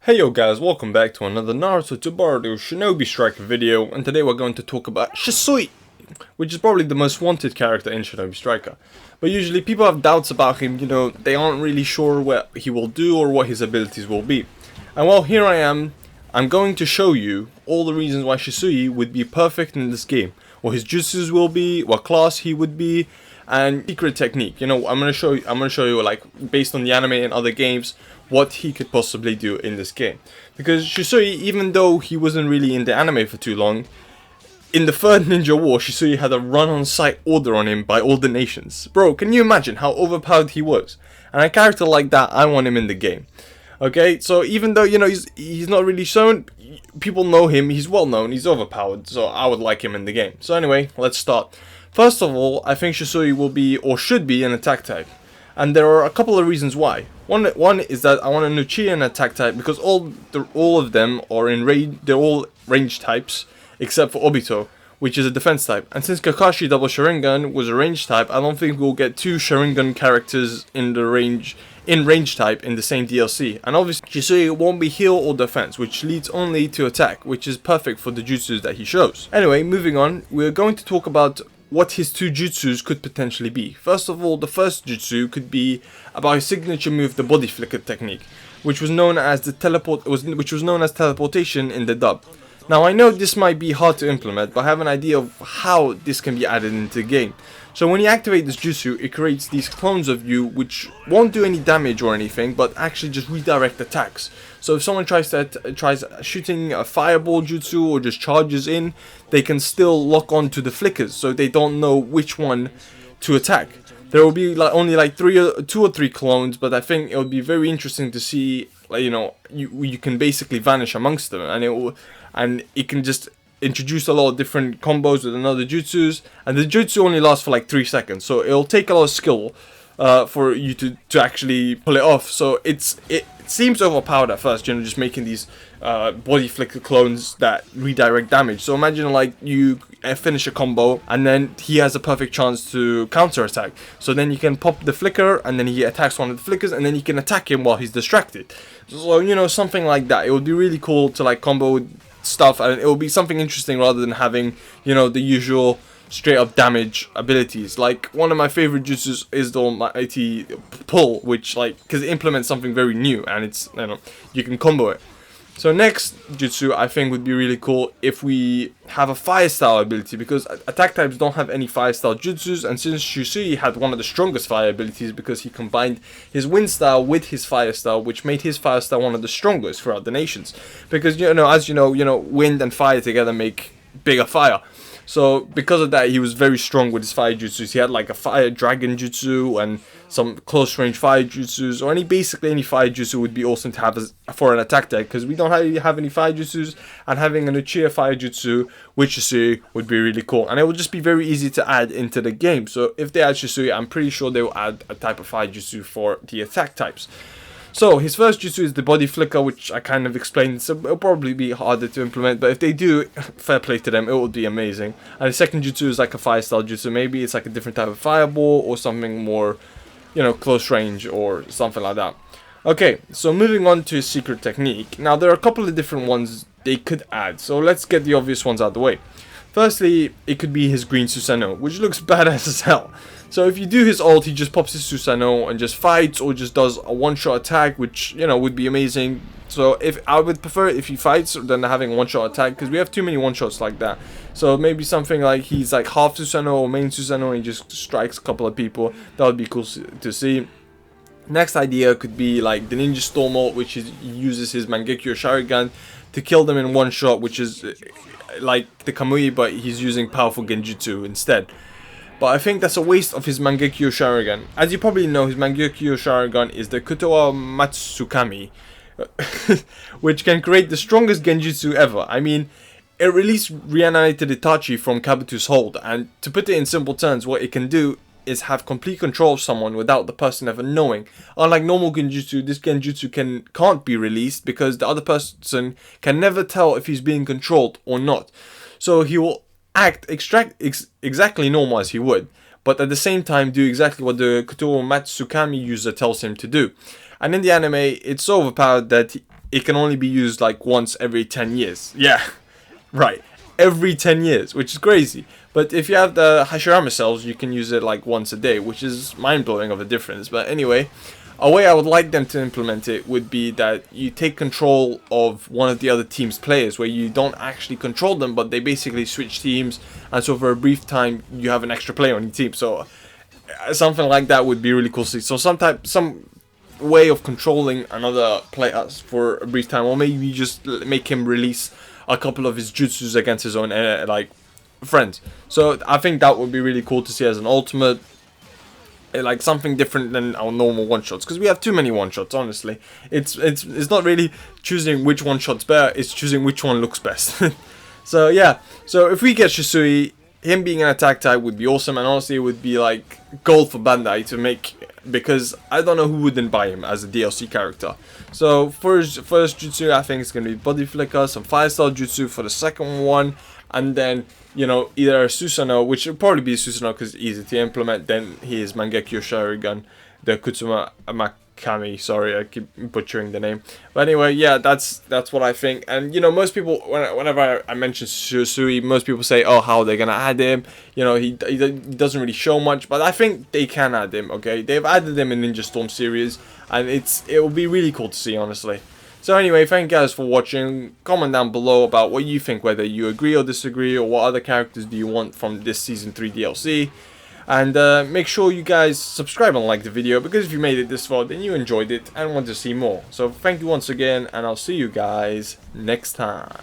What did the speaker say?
Hey yo guys, welcome back to another Naruto to Boruto Shinobi Striker video, and today we're going to talk about Shisui, which is probably the most wanted character in Shinobi Striker. But usually people have doubts about him, they aren't really sure what he will do or what his abilities will be. And well, here I am, I'm going to show you all the reasons why Shisui would be perfect in this game. What his jutsus will be, what class he would be, and secret technique. I'm gonna show you like based on the anime and other games what he could possibly do in this game. Because Shisui, even though he wasn't really in the anime for too long, in the third Ninja War, Shisui had a run-on-site order on him by all the nations. Bro, can you imagine how overpowered he was? And a character like that, I want him in the game. Okay, so even though, he's not really shown, people know him, he's well known, he's overpowered, so I would like him in the game. So anyway, let's start. First of all, I think Shisui will be, or should be, an attack type. And there are a couple of reasons why. One is that I want a Nuchiya an attack type because all of them are in range. They're all range types except for Obito, which is a defense type. And since Kakashi Double Sharingan was a range type, I don't think we'll get two Sharingan characters in range type in the same DLC. And obviously Shisui won't be heal or defense, which leads only to attack, which is perfect for the jutsus that he shows. Anyway, moving on, we're going to talk about what his two jutsus could potentially be. First of all, the first jutsu could be about his signature move, the body flicker technique, which was known as teleportation in the dub. Now I know this might be hard to implement, but I have an idea of how this can be added into the game. So when you activate this jutsu, it creates these clones of you which won't do any damage or anything, but actually just redirect attacks. So if someone tries shooting a fireball jutsu or just charges in, they can still lock on to the flickers, so they don't know which one to attack. There will be only two or three clones, but I think it would be very interesting to see, you can basically vanish amongst them, and it can just introduce a lot of different combos with another jutsus, and the jutsu only lasts for like 3 seconds, so it'll take a lot of skill for you to actually pull it off. So it seems overpowered at first, just making these body flicker clones that redirect damage. So imagine like you finish a combo and then he has a perfect chance to counter attack, so then you can pop the flicker and then he attacks one of the flickers and then you can attack him while he's distracted. So something like that. It would be really cool to like combo stuff, and it will be something interesting rather than having the usual straight up damage abilities. Like one of my favorite jutsus is the almighty pull, which because it implements something very new and it's you can combo it. So next jutsu I think would be really cool if we have a fire style ability, because attack types don't have any fire style jutsus, and since Shisui had one of the strongest fire abilities because he combined his wind style with his fire style, which made his fire style one of the strongest throughout the nations, because as you know, wind and fire together make bigger fire. So because of that, he was very strong with his fire jutsus. He had like a fire dragon jutsu and some close range fire jutsus, or basically any fire jutsu would be awesome to have for an attack deck, because we don't really have any fire jutsus, and having an Uchiha fire jutsu with Shisui would be really cool, and it will just be very easy to add into the game. So if they add Shisui, I'm pretty sure they will add a type of fire jutsu for the attack types. So his first jutsu is the body flicker, which I kind of explained, so it'll probably be harder to implement, but if they do, fair play to them, it would be amazing. And the second jutsu is like a fire style jutsu. Maybe it's like a different type of fireball or something more, close range or something like that. Okay, so moving on to his secret technique. Now there are a couple of different ones they could add, so let's get the obvious ones out of the way. Firstly, it could be his green Susano, which looks badass as hell. So if you do his ult, he just pops his Susano and just fights, or just does a one-shot attack, which, would be amazing. So if I would prefer it if he fights than having a one-shot attack, because we have too many one-shots like that. So maybe something like he's like half Susano or main Susano and he just strikes a couple of people. That would be cool to see. Next idea could be like the Ninja Storm ult, which uses his Mangekyo Sharingan to kill them in one shot, which is like the Kamui, but he's using powerful Genjutsu instead. But I think that's a waste of his Mangekyo Sharingan. As you probably know, his Mangekyo Sharingan is the Kotoa Matsukami, which can create the strongest Genjutsu ever. I mean, it released reanimated Itachi from Kabuto's hold, and to put it in simple terms, what it can do is have complete control of someone without the person ever knowing. Unlike normal Genjutsu, this Genjutsu can't be released because the other person can never tell if he's being controlled or not. So he will act exactly normal as he would, but at the same time do exactly what the Kotoa Matsukami user tells him to do. And in the anime, it's so overpowered that it can only be used like once every 10 years. Yeah, right. Every 10 years, which is crazy. But if you have the Hashirama cells, you can use it like once a day, which is mind-blowing of a difference. But anyway, a way I would like them to implement it would be that you take control of one of the other team's players, where you don't actually control them, but they basically switch teams, and so for a brief time you have an extra player on your team. So something like that would be really cool to see. So some way of controlling another player for a brief time, or maybe just make him release a couple of his jutsus against his own like friends. So I think that would be really cool to see as an ultimate, like something different than our normal one shots, because we have too many one shots. Honestly, it's not really choosing which one shot's better, it's choosing which one looks best. So yeah, so if we get Shisui, him being an attack type would be awesome, and honestly it would be like gold for Bandai to make, because I don't know who wouldn't buy him as a DLC character. So for his first jutsu, I think it's going to be body flicker, some 5-star jutsu for the second one, and then, you know, either Susano, which would probably be Susano because it's easy to implement, then his Mangekyo Sharingan, the Kutsuma Makami, sorry, I keep butchering the name. But anyway, yeah, that's what I think. And, you know, most people, whenever I mention Shisui, most people say, oh, how are they going to add him? You know, he doesn't really show much, but I think they can add him, okay? They've added him in Ninja Storm series, and it will be really cool to see, honestly. So anyway, thank you guys for watching. Comment down below about what you think, whether you agree or disagree, or what other characters do you want from this Season 3 DLC. And make sure you guys subscribe and like the video, because if you made it this far, then you enjoyed it and want to see more. So thank you once again, and I'll see you guys next time.